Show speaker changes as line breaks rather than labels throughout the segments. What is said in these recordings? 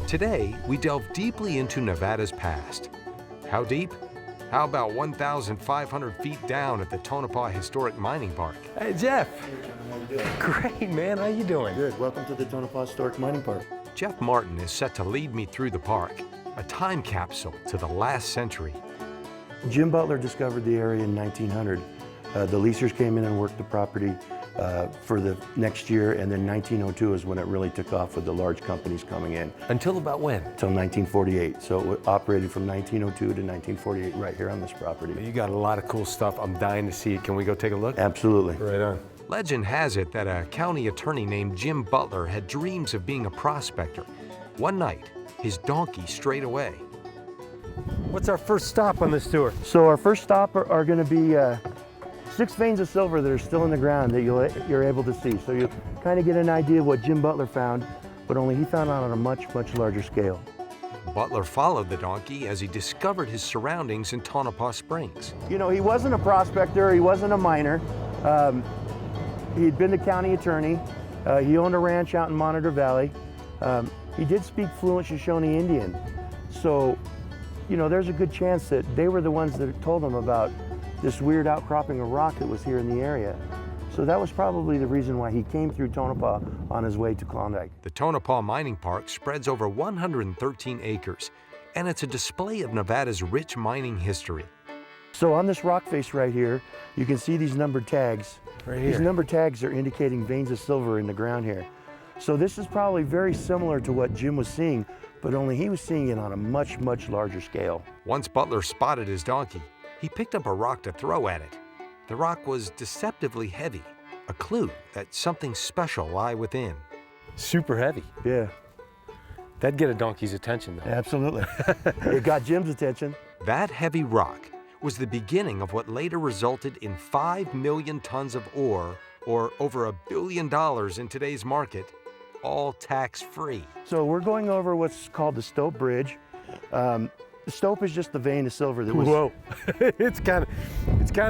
Today, we delve deeply into Nevada's past. How deep? How about 1,500 feet down at the Tonopah Historic Mining Park?
Hey, Jeff. Great, man. How you doing?
Good. Welcome to the Tonopah Historic Mining Park.
Jeff Martin is set to lead me through the park, a time capsule to the last century.
Jim Butler discovered the area in 1900. The leasers came in and worked the property for the next year, and then 1902 is when it really took off with the large companies coming in.
Until about when?
Until 1948. So it operated from 1902 to 1948 right here on this property.
You got a lot of cool stuff. I'm dying to see it. Can we go take a look?
Absolutely.
Right on.
Legend has it that a county attorney named Jim Butler had dreams of being a prospector. One night, his donkey strayed away.
What's our first stop on this tour?
So our first stop are going to be 6 veins of silver that are still in the ground that you're able to see. So you kind of get an idea of what Jim Butler found, but only he found out on a much, much larger scale.
Butler followed the donkey as he discovered his surroundings in Tonopah Springs.
You know, he wasn't a prospector, he wasn't a miner. He'd been the county attorney. He owned a ranch out in Monitor Valley. He did speak fluent Shoshone Indian. So, you know, there's a good chance that they were the ones that told him about this weird outcropping of rock that was here in the area. So that was probably the reason why he came through Tonopah on his way to Klondike.
The Tonopah Mining Park spreads over 113 acres, and it's a display of Nevada's rich mining history.
So on this rock face right here, you can see these numbered tags.
Right here.
These numbered tags are indicating veins of silver in the ground here. So this is probably very similar to what Jim was seeing, but only he was seeing it on a much, much larger scale.
Once Butler spotted his donkey, he picked up a rock to throw at it. The rock was deceptively heavy, a clue that something special lay within.
Super heavy.
Yeah,
That'd get a donkey's attention, though.
absolutely. It got Jim's attention.
That heavy rock was the beginning of what later resulted in 5 million tons of ore, or over $1 billion in today's market, all tax-free.
So we're going over what's called the Stoke Bridge. The Stoke is just the vein of silver that was...
Whoa. It's kind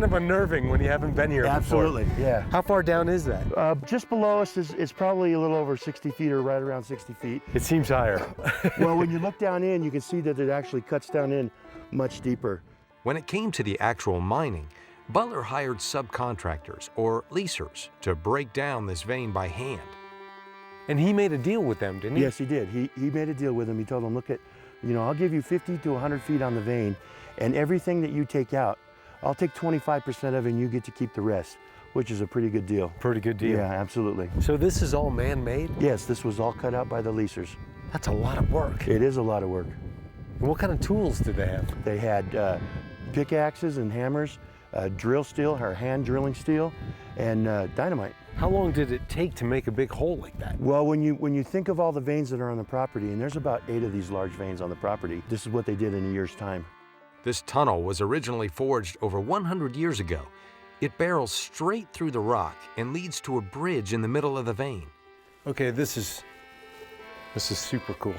of unnerving when you haven't been here
Absolutely,
before.
yeah.
How far down is that?
Just below us is probably a little over 60 feet or right around 60 feet.
It seems higher.
Well, when you look down in, you can see that it actually cuts down in much deeper.
When it came to the actual mining, Butler hired subcontractors, or leasers, to break down this vein by hand.
And he made a deal with them, didn't he?
Yes, he did. He made a deal with them. He told them, look at, you know, I'll give you 50 to 100 feet on the vein, and everything that you take out, I'll take 25% of it and you get to keep the rest, which is a pretty good deal.
Pretty good deal.
Yeah, absolutely.
So this is all man-made?
Yes, this was all cut out by the leasers.
That's a lot of work.
It is a lot of work.
And what kind of tools did they have?
They had pickaxes and hammers, drill steel, or hand drilling steel, and dynamite.
How long did it take to make a big hole like that?
Well, when you think of all the veins that are on the property, and there's about 8 of these large veins on the property, this is what they did in a year's time.
This tunnel was originally forged over 100 years ago. It barrels straight through the rock and leads to a bridge in the middle of the vein.
Okay, this is super cool.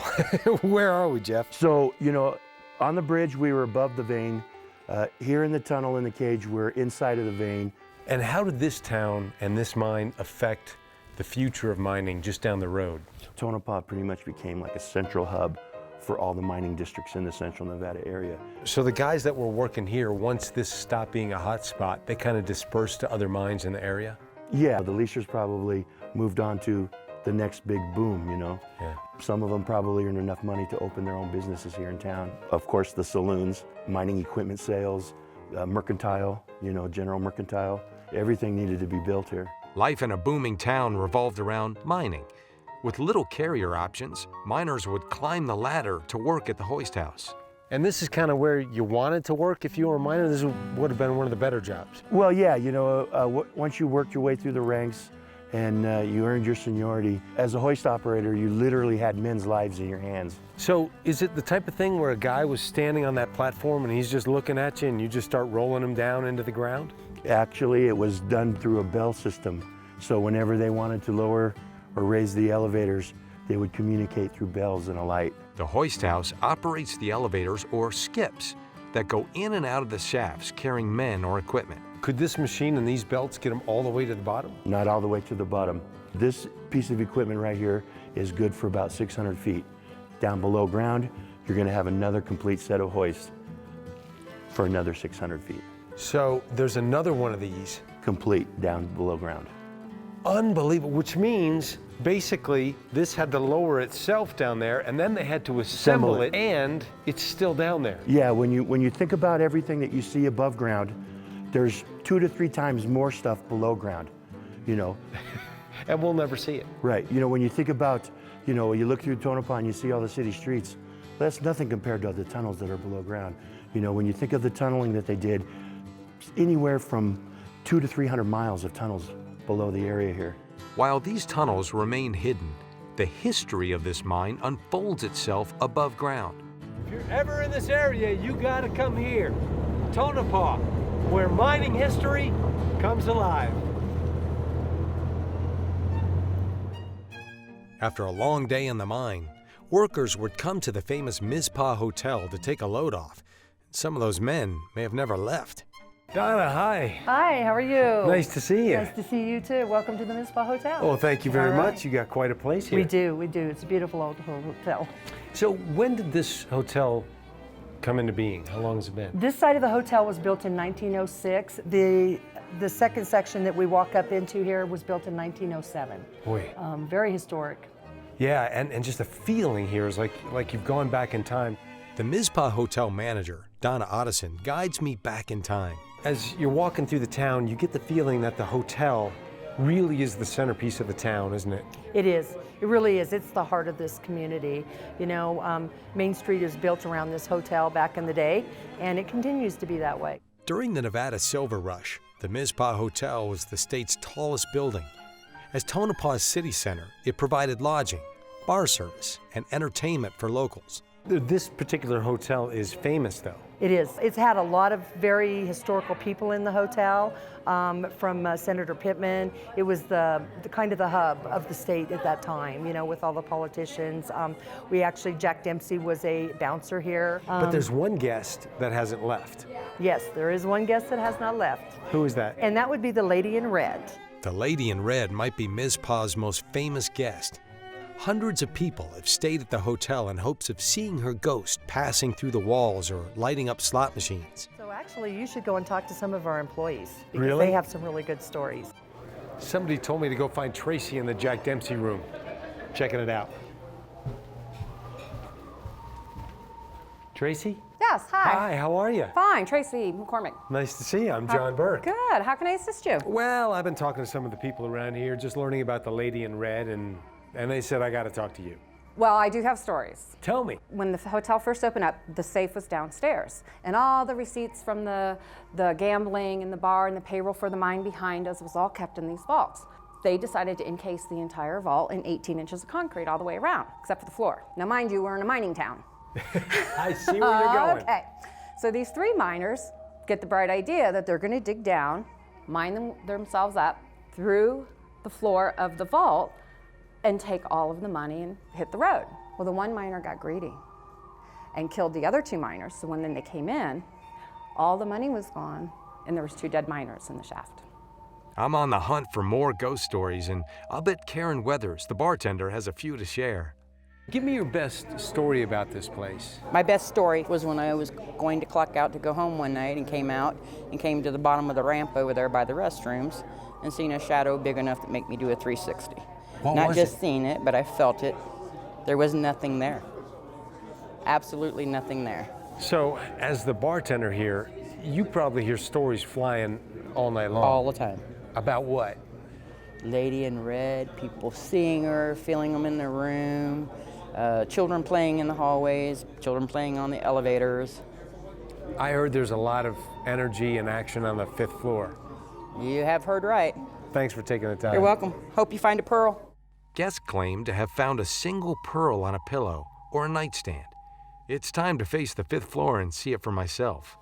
Where are we, Jeff?
So, you know, on the bridge, we were above the vein. Here in the tunnel in the cage, we're inside of the vein.
And how did this town and this mine affect the future of mining just down the road?
Tonopah pretty much became like a central hub for all the mining districts in the central Nevada area.
So the guys that were working here, once this stopped being a hot spot, they kind of dispersed to other mines in the area?
Yeah, the leasers probably moved on to the next big boom, you know.
Yeah.
Some of them probably earned enough money to open their own businesses here in town. Of course, the saloons, mining equipment sales, mercantile, you know, general mercantile. Everything needed to be built here.
Life in a booming town revolved around mining. With little carrier options, miners would climb the ladder to work at the Hoist House.
And this is kind of where you wanted to work if you were a miner? This would have been one of the better jobs.
Well, yeah, you know, once you worked your way through the ranks and you earned your seniority, as a hoist operator, you literally had men's lives in your hands.
So is it the type of thing where a guy was standing on that platform and he's just looking at you and you just start rolling him down into the ground?
Actually, it was done through a bell system. So whenever they wanted to lower or raise the elevators, they would communicate through bells and a light.
The Hoist House operates the elevators, or skips, that go in and out of the shafts carrying men or equipment.
Could this machine and these belts get them all the way to the bottom?
Not all the way to the bottom. This piece of equipment right here is good for about 600 feet. Down below ground, you're going to have another complete set of hoists for another 600 feet.
So there's another one of these.
Complete down below ground.
Unbelievable, which means basically this had to lower itself down there, and then they had to assemble it, and it's still down there.
Yeah, when you think about everything that you see above ground, there's 2 to 3 times more stuff below ground, you know.
And we'll never see it.
Right, you know, when you think about, you know, you look through Tonopah and you see all the city streets, that's nothing compared to the tunnels that are below ground. You know, when you think of the tunneling that they did, anywhere from 200 to 300 miles of tunnels below the area here.
While these tunnels remain hidden, the history of this mine unfolds itself above ground.
If you're ever in this area, you gotta come here. Tonopah, where mining history comes alive.
After a long day in the mine, workers would come to the famous Mizpah Hotel to take a load off. Some of those men may have never left.
Donna, hi.
Hi, how are you?
Nice to see you.
Nice to see you too. Welcome to the Mizpah Hotel.
Oh, thank you very
All right.
much. You got quite a place here.
We do. It's a beautiful old hotel.
So when did this hotel come into being? How long has it been?
This side of the hotel was built in 1906. The second section that we walk up into here was built in 1907.
Boy.
Very historic.
Yeah, and just the feeling here is like you've gone back in time.
The Mizpah Hotel manager, Donna Otteson, guides me back in time.
As you're walking through the town, you get the feeling that the hotel really is the centerpiece of the town, isn't it?
It is. It really is. It's the heart of this community. You know, Main Street is built around this hotel back in the day, and it continues to be that way.
During the Nevada Silver Rush, the Mizpah Hotel was the state's tallest building. As Tonopah's city center, it provided lodging, bar service, and entertainment for locals.
This particular hotel is famous, though.
It is. It's had a lot of very historical people in the hotel, from Senator Pittman. It was the kind of the hub of the state at that time, you know, with all the politicians. Jack Dempsey was a bouncer here.
But there's one guest that hasn't left.
Yes, there is one guest that has not left.
Who is that?
And that would be the Lady in Red.
The Lady in Red might be Mizpah's most famous guest. Hundreds of people have stayed at the hotel in hopes of seeing her ghost passing through the walls or lighting up slot machines.
So actually, you should go and talk to some of our employees, because
Really?
they have some really good stories.
Somebody told me to go find Tracy in the Jack Dempsey room. Checking it out. Tracy?
Yes, hi.
Hi, how are you?
Fine, Tracy McCormick.
Nice to see you. I'm John Burke.
Good. How can I assist you?
Well, I've been talking to some of the people around here, just learning about the Lady in Red, and they said I got to talk to you.
Well, I do have stories.
Tell me.
When the hotel first opened up, the safe was downstairs, and all the receipts from the gambling and the bar and the payroll for the mine behind us was all kept in these vaults. They decided to encase the entire vault in 18 inches of concrete all the way around, except for the floor. Now, mind you, we're in a mining town.
I see where you're going.
Okay. So these 3 miners get the bright idea that they're going to dig down, mine themselves up through the floor of the vault, and take all of the money and hit the road. Well, the one miner got greedy and killed the other 2 miners. So when they came in, all the money was gone, and there was 2 dead miners in the shaft.
I'm on the hunt for more ghost stories, and I'll bet Karen Weathers, the bartender, has a few to share.
Give me your best story about this place.
My best story was when I was going to clock out to go home one night and came out and came to the bottom of the ramp over there by the restrooms and seen a shadow big enough to make me do a 360. Not just seen it, but I felt it. There was nothing there. Absolutely nothing there.
So, as the bartender here, you probably hear stories flying all night long.
All the time.
About what?
Lady in Red, people seeing her, feeling them in their room, children playing in the hallways, children playing on the elevators.
I heard there's a lot of energy and action on the 5th floor.
You have heard right.
Thanks for taking the time.
You're welcome. Hope you find a pearl.
Guests claim to have found a single pearl on a pillow or a nightstand. It's time to face the 5th floor and see it for myself.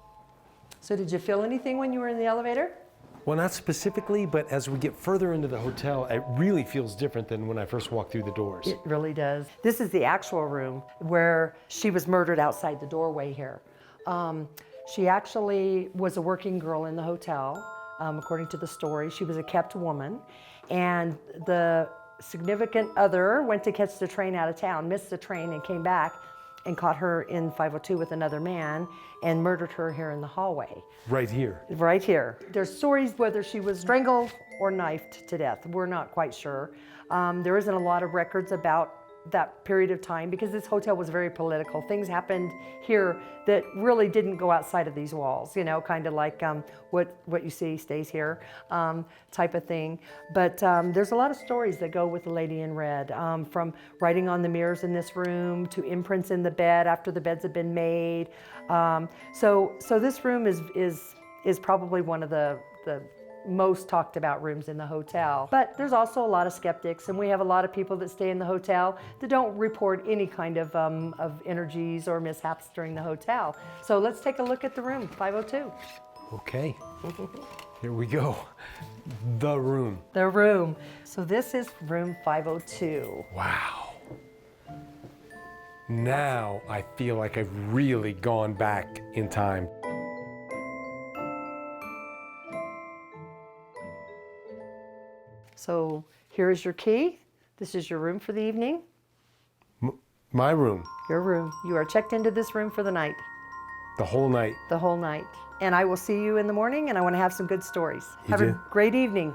So did you feel anything when you were in the elevator?
Well, not specifically, but as we get further into the hotel, it really feels different than when I first walked through the doors.
It really does. This is the actual room where she was murdered outside the doorway here. She actually was a working girl in the hotel, according to the story. She was a kept woman, and the significant other went to catch the train out of town, missed the train and came back and caught her in 502 with another man and murdered her here in the hallway.
Right here.
Right here. There's stories whether she was strangled or knifed to death. We're not quite sure. There isn't a lot of records about that period of time because this hotel was very political. Things happened here that really didn't go outside of these walls, you know, kind of like what you see stays here type of thing. But there's a lot of stories that go with the Lady in Red, from writing on the mirrors in this room to imprints in the bed after the beds have been made. So this room is probably one of the most talked about rooms in the hotel. But there's also a lot of skeptics, and we have a lot of people that stay in the hotel that don't report any kind of energies or mishaps during the hotel. So let's take a look at the room, 502.
Okay, here we go. The room.
The room. So this is room 502.
Wow. Now I feel like I've really gone back in time.
So here is your key. This is your room for the evening.
My room.
Your room. You are checked into this room for the night.
The whole night.
The whole night. And I will see you in the morning, and I want to have some good stories.
You
Have
do?
a great evening.